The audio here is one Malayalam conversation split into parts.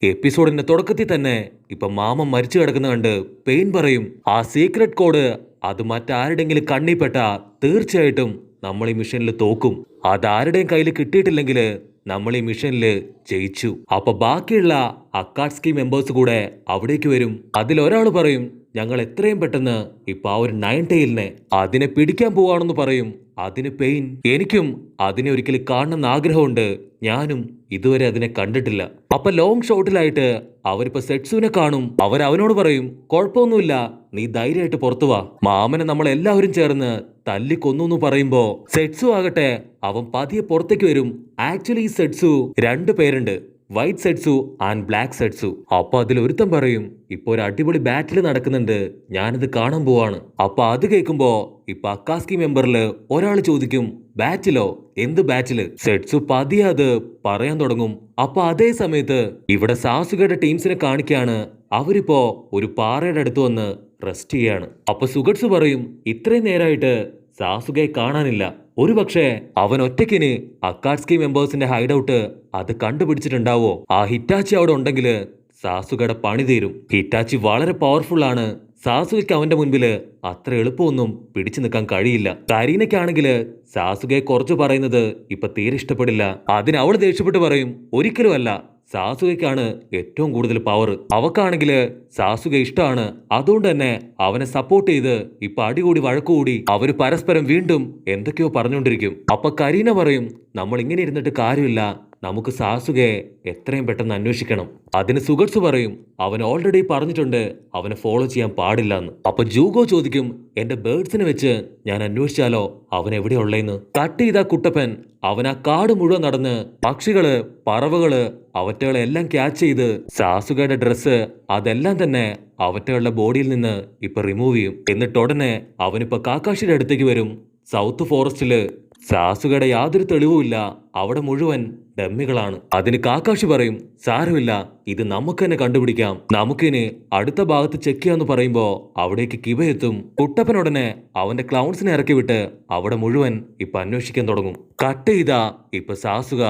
എപ്പിസോഡിന്റെ തുടക്കത്തിൽ തന്നെ ഇപ്പൊ മാമൻ മരിച്ചു കിടക്കുന്ന കണ്ട് പെയിൻ പറയും ആ സീക്രട്ട് കോഡ് അത് മറ്റാരുടെങ്കിലും കണ്ണിപ്പെട്ട തീർച്ചയായിട്ടും നമ്മൾ ഈ മിഷനിൽ തോക്കും. അതാരുടെയും കയ്യിൽ കിട്ടിയിട്ടില്ലെങ്കിൽ നമ്മൾ ഈ മിഷനിൽ ജയിച്ചു. അപ്പൊ ബാക്കിയുള്ള അക്കാഡ്സ്കി മെമ്പേഴ്സ് കൂടെ അവിടേക്ക് വരും. അതിലൊരാൾ പറയും ഞങ്ങൾ എത്രയും പെട്ടെന്ന് ഇപ്പൊ ആ ഒരു നയൻ ടെയിലിനെ അതിനെ പിടിക്കാൻ പോവാണെന്ന് പറയും. അതിന് പെയിൻ എനിക്കും അതിനെ ഒരിക്കലും കാണണമെന്ന് ആഗ്രഹമുണ്ട്. ഞാനും ഇതുവരെ അതിനെ കണ്ടിട്ടില്ല. അപ്പൊ ലോങ് ഷോട്ടിലായിട്ട് അവരിപ്പോ സെറ്റ്സുവിനെ കാണും. അവനോട് പറയും കുഴപ്പമൊന്നുമില്ല, നീ ധൈര്യമായിട്ട് പുറത്തു വാ. മാമനെ നമ്മൾ എല്ലാവരും ചേർന്ന് തല്ലിക്കൊന്നു പറയുമ്പോ സെറ്റ്സു ആകട്ടെ അവൻ പതിയെ പുറത്തേക്ക് വരും. ആക്ച്വലി ഈ സെറ്റ്സു രണ്ടു പേരുണ്ട്, വൈറ്റ് സെറ്റ്സു ആൻഡ് ബ്ലാക്ക് സെറ്റ്സു. അപ്പൊ അതിൽ ഒരുത്തൻ പറയും ഇപ്പൊ ഒരു അടിപൊളി ബാറ്റിൽ നടക്കുന്നുണ്ട്, ഞാനിത് കാണാൻ പോവാണ്. അപ്പൊ അത് കേൾക്കുമ്പോ ഇപ്പൊ അക്കാസ്കി മെമ്പറിൽ ഒരാൾ ചോദിക്കും ബാറ്റിലോ, എന്ത് ബാറ്റില്? സെറ്റ്സു പതിയെ അത് പറയാൻ തുടങ്ങും. അപ്പൊ അതേ സമയത്ത് ഇവിടെ സാസുകയുടെ ടീംസിനെ കാണിക്കാണ്. അവരിപ്പോ ഒരു പാറയുടെ അടുത്ത് വന്ന് റെസ്റ്റ് ചെയ്യാണ്. അപ്പൊ സുഗട്സു പറയും ഇത്രയും നേരമായിട്ട് സാസുകയെ കാണാനില്ല, ഒരുപക്ഷെ അവൻ ഒറ്റയ്ക്കിന് അക്കാഡ്സ്കി മെമ്പേഴ്സിന്റെ ഹൈഡൌട്ട് അത് കണ്ടുപിടിച്ചിട്ടുണ്ടാവോ? ആ ഹിറ്റാച്ചി അവിടെ ഉണ്ടെങ്കിൽ സാസുകയുടെ പണി തീരും. ഹിറ്റാച്ചി വളരെ പവർഫുൾ ആണ്. സാസുകയ്ക്ക് അവന്റെ മുൻപില് അത്ര എളുപ്പമൊന്നും പിടിച്ചു നിൽക്കാൻ കഴിയില്ല. കരീനയ്ക്കാണെങ്കിൽ സാസുകയെ കുറച്ച് പറയുന്നത് ഇപ്പൊ തീരെ ഇഷ്ടപ്പെടില്ല. അതിന് അവൾ ദേഷ്യപ്പെട്ട് പറയും ഒരിക്കലുമല്ല, സാസുകയ്ക്കാണ് ഏറ്റവും കൂടുതൽ പവർ. അവക്കാണെങ്കിൽ സാസുക ഇഷ്ടമാണ്, അതുകൊണ്ട് തന്നെ അവനെ സപ്പോർട്ട് ചെയ്ത് ഇപ്പൊ അടികൂടി വഴക്കുകൂടി അവര് പരസ്പരം വീണ്ടും എന്തൊക്കെയോ പറഞ്ഞുകൊണ്ടിരിക്കും. അപ്പൊ കരീന പറയും നമ്മൾ ഇങ്ങനെ ഇരുന്നിട്ട് കാര്യമില്ല, നമുക്ക് സാസുകയെ എത്രയും പെട്ടെന്ന് അന്വേഷിക്കണം. അതിന് സുഗട്സു പറയും അവൻ ഓൾറെഡി പറഞ്ഞിട്ടുണ്ട് അവനെ ഫോളോ ചെയ്യാൻ പാടില്ല എന്ന്. അപ്പൊ ജൂഗോ ചോദിക്കും എന്റെ ബേർഡ്സിനെ വെച്ച് ഞാൻ അന്വേഷിച്ചാലോ അവൻ എവിടെയുള്ളേന്ന്. കട്ട് ചെയ്ത കുട്ടപ്പൻ അവൻ ആ കാട് മുഴുവൻ നടന്ന് പക്ഷികള്, പറവകള്, അവറ്റകളെ എല്ലാം ക്യാച്ച് ചെയ്ത് സാസുകയുടെ ഡ്രസ്സ് അതെല്ലാം തന്നെ അവറ്റകളുടെ ബോഡിയിൽ നിന്ന് ഇപ്പൊ റിമൂവ് ചെയ്യും. എന്നിട്ട് ഉടനെ അവനിപ്പോ കാക്കാഷിയുടെ അടുത്തേക്ക് വരും. സൗത്ത് ഫോറസ്റ്റില് സാസുകയുടെ യാതൊരു തെളിവുമില്ല, അവിടെ മുഴുവൻ ഡമ്മികളാണ്. അതിന് കാക്കാഷി പറയും സാരമില്ല, ഇത് നമുക്ക് തന്നെ കണ്ടുപിടിക്കാം, നമുക്കിനി അടുത്ത ഭാഗത്ത് ചെക്ക് ചെയ്യാന്ന് പറയുമ്പോ അവിടേക്ക് കിബ എത്തും. കുട്ടപ്പനുടനെ അവന്റെ ക്ലൗൺസിനെ ഇറക്കി വിട്ട് അവിടെ മുഴുവൻ ഇപ്പൊ അന്വേഷിക്കാൻ തുടങ്ങും. കട്ട് ചെയ്ത ഇപ്പൊ സാസുക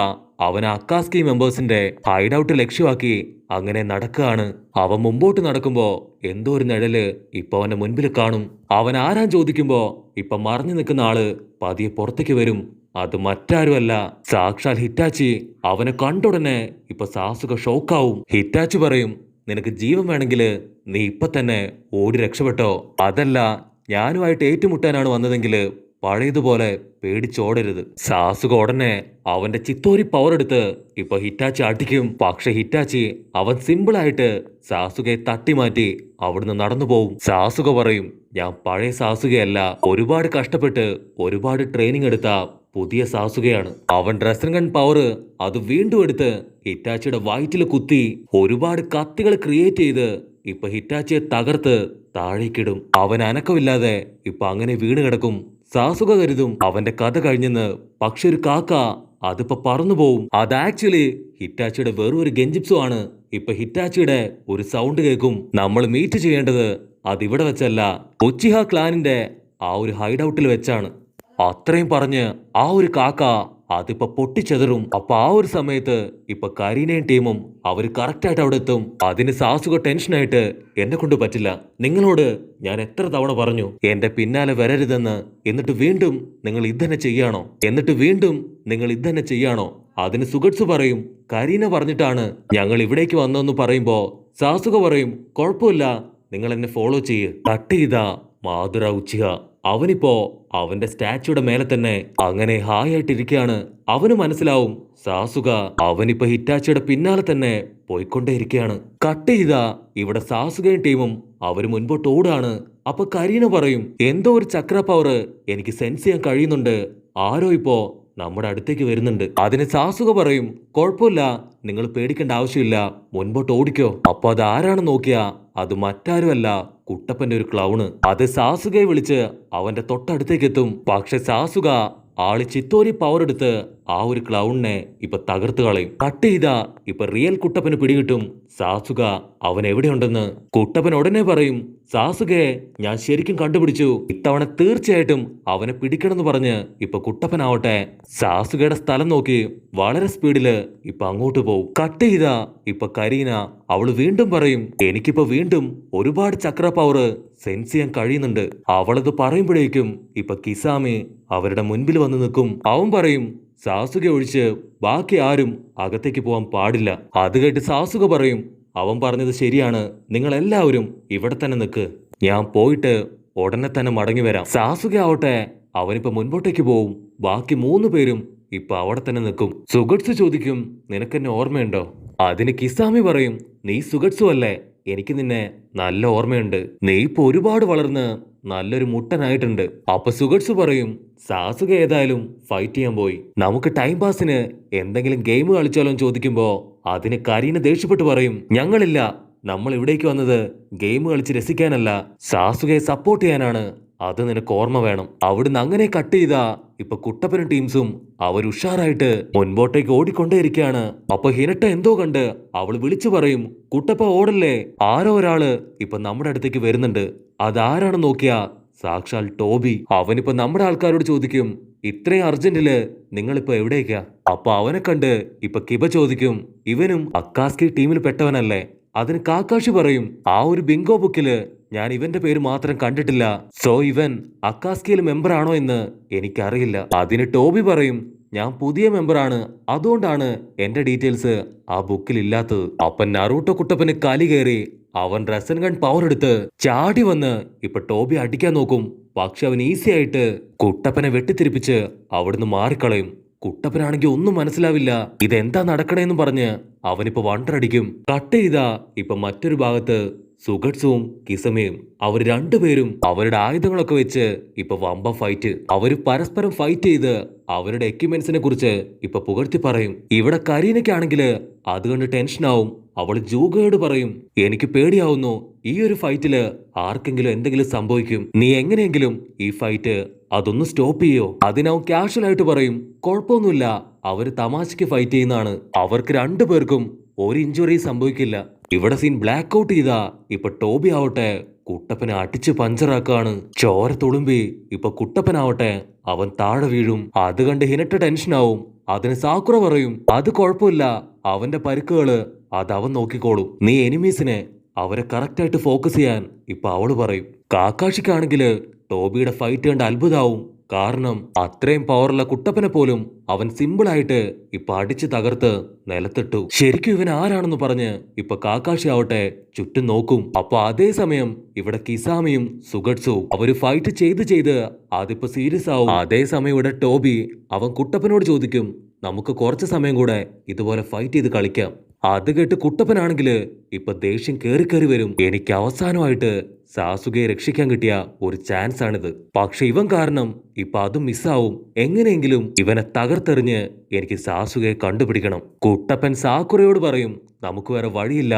അവൻ അക്കാസ്കി മെമ്പേഴ്സിന്റെ ഹൈഡൌട്ട് ലക്ഷ്യമാക്കി അങ്ങനെ നടക്കുകയാണ്. അവൻ മുമ്പോട്ട് നടക്കുമ്പോ എന്തോ ഒരു നിഴല് ഇപ്പൊ അവന്റെ മുൻപിൽ കാണും. അവൻ ആരാൻ ചോദിക്കുമ്പോ ഇപ്പൊ മറഞ്ഞു നിൽക്കുന്ന ആള് പതിയെ പുറത്തേക്ക് വരും. അത് മറ്റാരുമല്ല, സാക്ഷാൽ ഹിറ്റാച്ചി. അവനെ കണ്ടുടനെ ഇപ്പൊ സാസുക ഷോക്കാവും. ഹിറ്റാച്ചി പറയും നിനക്ക് ജീവൻ വേണമെങ്കിൽ നീ ഇപ്പൊ തന്നെ ഓടി രക്ഷപ്പെട്ടോ, അതല്ല ഞാനുമായിട്ട് ഏറ്റുമുട്ടാനാണ് വന്നതെങ്കിൽ പഴയതുപോലെ പേടിച്ചോടരുത്. സാസുക ഉടനെ അവന്റെ ചിത്തോരി പവർ എടുത്ത് ഇപ്പൊ ഹിറ്റാച്ചി അടിക്കും. പക്ഷെ ഹിറ്റാച്ചി അവൻ സിമ്പിളായിട്ട് സാസുകയെ തട്ടിമാറ്റി അവിടുന്ന് നടന്നു പോവും. സാസുക പറയും ഞാൻ പഴയ സാസുകയല്ല, ഒരുപാട് കഷ്ടപ്പെട്ട് ഒരുപാട് ട്രെയിനിങ് എടുത്ത പുതിയ സാസുകയാണ്. അവൻ ഡ്രസ്സൻ ഗൺ പവർ അത് വീണ്ടും എടുത്ത് ഹിറ്റാച്ചിയുടെ വയറ്റിൽ കുത്തി ഒരുപാട് കത്തികൾ ക്രിയേറ്റ് ചെയ്ത് ഇപ്പൊ ഹിറ്റാച്ചിയെ തകർത്ത് താഴേക്കിടും. അവൻ അനക്കമില്ലാതെ ഇപ്പൊ അങ്ങനെ വീണ് കിടക്കും. സാസുക കരുതും അവന്റെ കഥ കഴിഞ്ഞെന്ന്. പക്ഷെ ഒരു കാക്ക അതിപ്പോ പറന്നു പോവും. അത് ആക്ച്വലി ഹിറ്റാച്ചിയുടെ വെറും ഒരു ഗെഞ്ചിപ്സു ആണ്. ഇപ്പൊ ഹിറ്റാച്ചിയുടെ ഒരു സൗണ്ട് കേൾക്കും. നമ്മൾ മീറ്റ് ചെയ്യേണ്ടത് അതിവിടെ വെച്ചല്ല, ഒച്ചിഹ ക്ലാനിന്റെ ആ ഒരു ഹൈഡൌട്ടിൽ വെച്ചാണ്. അത്രയും പറഞ്ഞ് ആ ഒരു കാക്ക അതിപ്പോ പൊട്ടിച്ചെതറും. അപ്പൊ ആ ഒരു സമയത്ത് ഇപ്പൊ കരീനയും ടീമും അവര് കറക്റ്റായിട്ട് അവിടെ എത്തും. അതിന് സാസുക ടെൻഷനായിട്ട് എന്നെ കൊണ്ട് പറ്റില്ല, നിങ്ങളോട് ഞാൻ എത്ര തവണ പറഞ്ഞു എന്റെ പിന്നാലെ വരരുതെന്ന്, എന്നിട്ട് വീണ്ടും നിങ്ങൾ ഇതന്നെ ചെയ്യാണോ? അതിന് സുഗട്സു പറയും കരീന പറഞ്ഞിട്ടാണ് ഞങ്ങൾ ഇവിടേക്ക് വന്നതെന്ന് പറയുമ്പോ സാസുക പറയും കുഴപ്പമില്ല, നിങ്ങൾ എന്നെ ഫോളോ ചെയ്യ്. കട്ട് ചെയ്ത മാതുറ ഉച്ചിഹ അവനിപ്പോ അവന്റെ സ്റ്റാച്യൂടെ മേലെ തന്നെ അങ്ങനെ ഹായ് ആയിട്ടിരിക്കുകയാണ്. അവന് മനസ്സിലാവും സാസുക അവനിപ്പോ ഹിറ്റാച്ചിയുടെ പിന്നാലെ തന്നെ പോയിക്കൊണ്ടേയിരിക്കുകയാണ്. കട്ട് ചെയ്ത ഇവിടെ സാസുകയും ടീമും അവര് മുൻപോട്ട് ഓടാണ്. അപ്പൊ കരീന പറയും എന്തോ ഒരു ചക്ര പവർ എനിക്ക് സെൻസ് ചെയ്യാൻ കഴിയുന്നുണ്ട്, ആരോ ഇപ്പോ നമ്മുടെ അടുത്തേക്ക് വരുന്നുണ്ട്. അതിന് സാസുക പറയും കുഴപ്പമില്ല, നിങ്ങൾ പേടിക്കേണ്ട ആവശ്യമില്ല, മുൻപോട്ട് ഓടിക്കോ. അപ്പൊ അത് ആരാണെന്ന് നോക്കിയാ അത് മറ്റാരുമല്ല, കുട്ടപ്പന്റെ ഒരു ക്ലൗണ്. അത് സാസുകയെ വിളിച്ച് അവന്റെ തൊട്ടടുത്തേക്ക് എത്തും. പക്ഷെ സാസുക ആള് ചിത്തോരി പവർ എടുത്ത് ആ ഒരു ക്ലൗണിനെ ഇപ്പൊ തകർത്ത് കളയും. കട്ട് ചെയ്താ ഇപ്പൊ റിയൽ കുട്ടപ്പന് പിടികിട്ടും സാസുക അവൻ എവിടെയുണ്ടെന്ന്. കുട്ടപ്പൻ ഉടനെ പറയും, സാസുകയെ ഞാൻ ശരിക്കും കണ്ടുപിടിച്ചു, ഇത്തവണ തീർച്ചയായിട്ടും അവനെ പിടിക്കണമെന്ന് പറഞ്ഞ് ഇപ്പൊ കുട്ടപ്പനാവട്ടെ സാസുകയുടെ സ്ഥലം നോക്കി വളരെ സ്പീഡില് ഇപ്പൊ അങ്ങോട്ട് പോവും. കട്ട് ചെയ്താ ഇപ്പൊ കരീന അവള് വീണ്ടും പറയും, എനിക്കിപ്പോ വീണ്ടും ഒരുപാട് ചക്ര പവർ സെൻസ് ചെയ്യാൻ കഴിയുന്നുണ്ട്. അവളത് പറയുമ്പോഴേക്കും ഇപ്പൊ കിസാമി അവരുടെ മുൻപിൽ വന്ന് നിൽക്കും. അവൻ പറയും, സാസുക ഒഴിച്ച് ബാക്കി ആരും അകത്തേക്ക് പോവാൻ പാടില്ല. അത് കേട്ട് സാസുക പറയും, അവൻ പറഞ്ഞത് ശരിയാണ്, നിങ്ങൾ എല്ലാവരും ഇവിടെ തന്നെ നിൽക്ക്, ഞാൻ പോയിട്ട് ഉടനെ തന്നെ മടങ്ങി വരാം. സാസുക ആവട്ടെ അവനിപ്പോ മുൻപോട്ടേക്ക് പോവും. ബാക്കി 3 പേരും ഇപ്പൊ അവിടെ തന്നെ നിൽക്കും. സുഗട്സു ചോദിക്കും, നിനക്കെന്നെ ഓർമ്മയുണ്ടോ? അതിന് കിസാമി പറയും, നീ സുഗട്സു അല്ലേ, എനിക്ക് നിന്നെ നല്ല ഓർമ്മയുണ്ട്, നീ ഇപ്പൊ ഒരുപാട് വളർന്ന് നല്ലൊരു മുട്ടനായിട്ടുണ്ട്. അപ്പൊ സുഗട്സു പറയും, സാസുക ഏതായാലും ഫൈറ്റ് ചെയ്യാൻ പോയി, നമുക്ക് ടൈം പാസിന് എന്തെങ്കിലും ഗെയിം കളിച്ചാലോ ചോദിക്കുമ്പോ അതിന് കരീന ദേഷ്യപ്പെട്ട് പറയും, ഞങ്ങളില്ല, നമ്മൾ ഇവിടേക്ക് വന്നത് ഗെയിം കളിച്ച് രസിക്കാനല്ല, സാസുകയെ സപ്പോർട്ട് ചെയ്യാനാണ്, അത് നിനക്ക് ഓർമ്മ വേണം. അവിടുന്ന് അങ്ങനെ കട്ട് ചെയ്താ ഇപ്പൊ കുട്ടപ്പനും ടീംസും അവർ ഉഷാറായിട്ട് മുൻപോട്ടേക്ക് ഓടിക്കൊണ്ടേയിരിക്കുകയാണ്. അപ്പൊ ഹിനട്ട എന്തോ കണ്ട് അവള് വിളിച്ചു പറയും, കുട്ടപ്പ ഓടല്ലേ, ആരോ ഒരാള് ഇപ്പൊ നമ്മുടെ അടുത്തേക്ക് വരുന്നുണ്ട്, അതാരാണ് നോക്കിയാ സാക്ഷാൽ ടോബി. അവനിപ്പോ നമ്മുടെ ആൾക്കാരോട് ചോദിക്കും, ഇത്രയും അർജന്റില് നിങ്ങളിപ്പോ എവിടേക്കാ? അപ്പൊ അവനെ കണ്ട് ഇപ്പൊ കിബ ചോദിക്കും, ഇവനും അക്കാസ്കി ടീമിൽ പെട്ടവനല്ലേ? അതിന് കാക്കാഷി പറയും, ആ ഒരു ബിങ്കോ ബുക്കില് ഞാൻ ഇവന്റെ പേര് മാത്രം കണ്ടിട്ടില്ല, സോ ഇവൻ അക്കാസ്കിയിൽ മെമ്പർ ആണോ എന്ന് എനിക്കറിയില്ല. അതിന് ടോബി പറയും, ഞാൻ പുതിയ മെമ്പറാണ്, അതുകൊണ്ടാണ് എന്റെ ഡീറ്റെയിൽസ് ആ ബുക്കിൽ ഇല്ലാത്തത്. അപ്പൻ നറൂട്ടോ കുട്ടപ്പന് കലി കയറി അവൻ റസൻ ഗൺ പവർ എടുത്ത് ചാടി വന്ന് ഇപ്പൊ ടോബി അടിക്കാൻ നോക്കും. പക്ഷെ അവൻ ഈസി ആയിട്ട് കുട്ടപ്പനെ വെട്ടിത്തിരിപ്പിച്ച് അവിടുന്ന് മാറിക്കളയും. കുട്ടപ്പനാണെങ്കിൽ ഒന്നും മനസ്സിലാവില്ല, ഇതെന്താ നടക്കണേന്ന് പറഞ്ഞ് അവനിപ്പോ വണ്ടറടിക്കും. കട്ട് ചെയ്താ ഇപ്പൊ മറ്റൊരു ഭാഗത്ത് സുഗട്സുവും കിസമയും അവർ രണ്ടുപേരും അവരുടെ ആയുധങ്ങളൊക്കെ വെച്ച് ഇപ്പൊ വമ്പ ഫൈറ്റ്. അവര് പരസ്പരം ഫൈറ്റ് ചെയ്ത് അവരുടെ എക്യുപ്മെന്റ്സിനെ കുറിച്ച് ഇപ്പൊ പുകഴ്ത്തി പറയും. ഇവിടെ കരീനയ്ക്കാണെങ്കില് അത് കണ്ട് ടെൻഷനാവും. അവൾ ജൂഗയോട് പറയും, എനിക്ക് പേടിയാവുന്നു, ഈ ഒരു ഫൈറ്റില് ആർക്കെങ്കിലും എന്തെങ്കിലും സംഭവിക്കും, നീ എങ്ങനെയെങ്കിലും ഈ ഫൈറ്റ് അതൊന്ന് സ്റ്റോപ്പ് ചെയ്യോ? അതിനവൻ കാഷ്വൽ ആയിട്ട് പറയും, കുഴപ്പമൊന്നുമില്ല, അവര് തമാശക്ക് ഫൈറ്റ് ചെയ്യുന്നതാണ്, അവർക്ക് 2 പേർക്കും ഒരു ഇഞ്ചുറി സംഭവിക്കില്ല. ഇവിടെ സീൻ ബ്ലാക്ക് ഔട്ട് ചെയ്താ ഇപ്പൊ ടോബി ആവട്ടെ കുട്ടപ്പനെ അടിച്ച് പഞ്ചറാക്കാണ്. ചോര തുളുമ്പി ഇപ്പൊ കുട്ടപ്പനാവട്ടെ അവൻ താഴെ വീഴും. അത് കണ്ട് ഹിനട്ട ടെൻഷനാവും. അതിന് സാക്കുറ പറയും, അത് കുഴപ്പമില്ല, അവന്റെ പരിക്കുകള് അതവൻ നോക്കിക്കോളും, നീ എനിമീസിനെ അവരെ കറക്റ്റായിട്ട് ഫോക്കസ് ചെയ്യാൻ ഇപ്പൊ അവള് പറയും. കാക്കാഷിക്കാണെങ്കില് ടോബിയുടെ ഫൈറ്റ് കണ്ട് അത്ഭുതാവും. കാരണം അത്രയും പവറുള്ള കുട്ടപ്പനെ പോലും അവൻ സിമ്പിളായിട്ട് ഇപ്പൊ അടിച്ച് തകർത്ത് നിലത്തിട്ടു. ശരിക്കും ഇവൻ ആരാണെന്ന് പറഞ്ഞ് ഇപ്പൊ കാക്കാഷി ആവട്ടെ ചുറ്റും നോക്കും. അപ്പൊ അതേസമയം ഇവിടെ കിസാമിയും സുഗട്സും അവര് ഫൈറ്റ് ചെയ്ത് അതിപ്പോ സീരിയസ് ആവും. അതേസമയം ഇവിടെ ടോബി അവൻ കുട്ടപ്പനോട് ചോദിക്കും, നമുക്ക് കുറച്ച് സമയം കൂടെ ഇതുപോലെ ഫൈറ്റ് ചെയ്ത് കളിക്കാം. അത് കേട്ട് കുട്ടപ്പനാണെങ്കില് ഇപ്പൊ ദേഷ്യം കേറി വരും. എനിക്ക് അവസാനമായിട്ട് സാസുകയെ രക്ഷിക്കാൻ കിട്ടിയ ഒരു ചാൻസ് ആണിത്, പക്ഷെ ഇവൻ കാരണം ഇപ്പൊ അതും മിസ്സാവും. എങ്ങനെയെങ്കിലും ഇവനെ തകർത്തെറിഞ്ഞ് എനിക്ക് സാസുകയെ കണ്ടുപിടിക്കണം. കുട്ടപ്പൻ സാക്കുറയോട് പറയും, നമുക്ക് വേറെ വഴിയില്ല,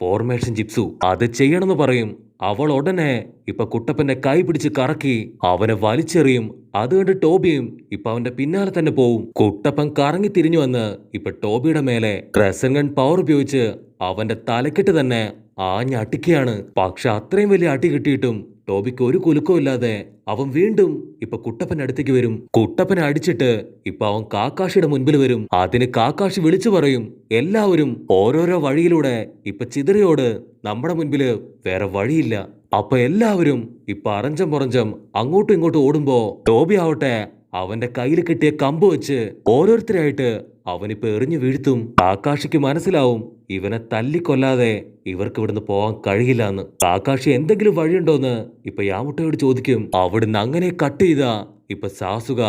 ഫോർമേഷൻ ജിപ്സു അത് ചെയ്യണമെന്ന് പറയും. അവൾ ഉടനെ ഇപ്പൊ കുട്ടപ്പന്റെ കൈ പിടിച്ച് കറക്കി അവനെ വലിച്ചെറിയും. അത് കണ്ട് ടോബിയും ഇപ്പൊ അവന്റെ പിന്നാലെ തന്നെ പോവും. കുട്ടപ്പൻ കറങ്ങി തിരിഞ്ഞു വന്ന് ഇപ്പൊ ടോബിയുടെ മേലെ റസൻ ഗൺ പവർ ഉപയോഗിച്ച് അവന്റെ തലക്കെട്ട് തന്നെ ആഞ്ഞടിക്കുകയാണ്. പക്ഷെ അത്രയും വലിയ അടി കിട്ടിയിട്ടും ടോബിക്ക് ഒരു കുലുക്കവും ഇല്ലാതെ അവൻ വീണ്ടും ഇപ്പൊ കുട്ടപ്പന്റെ അടുത്തേക്ക് വരും. കുട്ടപ്പനെ അടിച്ചിട്ട് ഇപ്പൊ അവൻ കാക്കാഷിയുടെ മുൻപിൽ വരും. അതിന് കാക്കാഷി വിളിച്ചു പറയും, എല്ലാവരും ഓരോരോ വഴിയിലൂടെ ഇപ്പൊ ചിതറിയോട്, നമ്മുടെ മുൻപില് വേറെ വഴിയില്ല. അപ്പൊ എല്ലാവരും ഇപ്പൊ അറഞ്ചം പുറഞ്ചം അങ്ങോട്ടും ഇങ്ങോട്ടും ഓടുമ്പോ ടോബി ആവട്ടെ അവന്റെ കയ്യിൽ കിട്ടിയ കമ്പ് വെച്ച് ഓരോരുത്തരായിട്ട് അവനിപ്പോ എറിഞ്ഞു വീഴ്ത്തും. കാക്കാഷിക്ക് മനസ്സിലാവും, ഇവനെ തല്ലിക്കൊല്ലാതെ ഇവർക്ക് ഇവിടുന്ന് പോവാൻ കഴിയില്ല എന്ന്. കാക്കാഷി എന്തെങ്കിലും വഴിയുണ്ടോന്ന് ഇപ്പൊ യാമുട്ടയോട് ചോദിക്കും. അവിടുന്ന് അങ്ങനെ കട്ട് ചെയ്താ ഇപ്പൊ സാസുക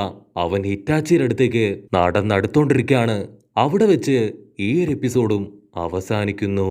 അവൻ ഹിറ്റാച്ചിയുടെ അടുത്തേക്ക് നടന്നടുത്തോണ്ടിരിക്കുകയാണ്. അവിടെ വെച്ച് ഈ ഒരു എപ്പിസോഡും അവസാനിക്കുന്നു.